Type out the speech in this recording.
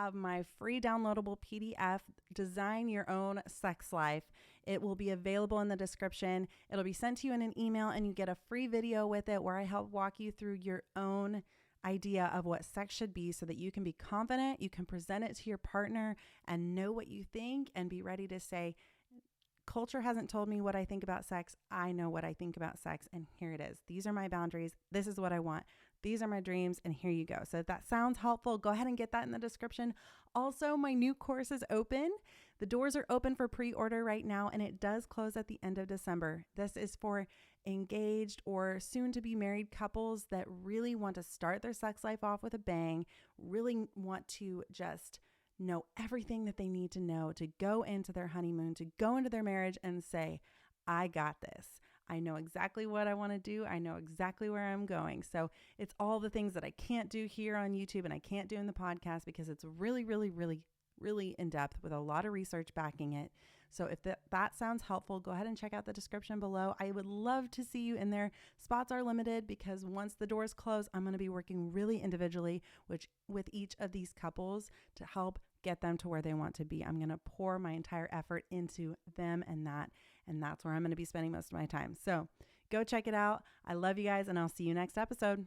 have my free downloadable PDF, Design Your Own Sex Life. It will be available in the description. It'll be sent to you in an email, and you get a free video with it where I help walk you through your own idea of what sex should be so that you can be confident, you can present it to your partner and know what you think and be ready to say, culture hasn't told me what I think about sex. I know what I think about sex, and here it is. These are my boundaries. This is what I want. These are my dreams, and here you go. So if that sounds helpful, go ahead and get that in the description. Also, my new course is open. The doors are open for pre-order right now, and it does close at the end of December. This is for engaged or soon to be married couples that really want to start their sex life off with a bang, really want to just know everything that they need to know to go into their honeymoon, to go into their marriage and say, I got this. I know exactly what I want to do. I know exactly where I'm going. So it's all the things that I can't do here on YouTube and I can't do in the podcast because it's really in depth with a lot of research backing it. So if that sounds helpful, go ahead and check out the description below. I would love to see you in there. Spots are limited because once the doors close, I'm going to be working really individually with each of these couples to help get them to where they want to be. I'm going to pour my entire effort into them and that's where I'm going to be spending most of my time. So go check it out. I love you guys, and I'll see you next episode.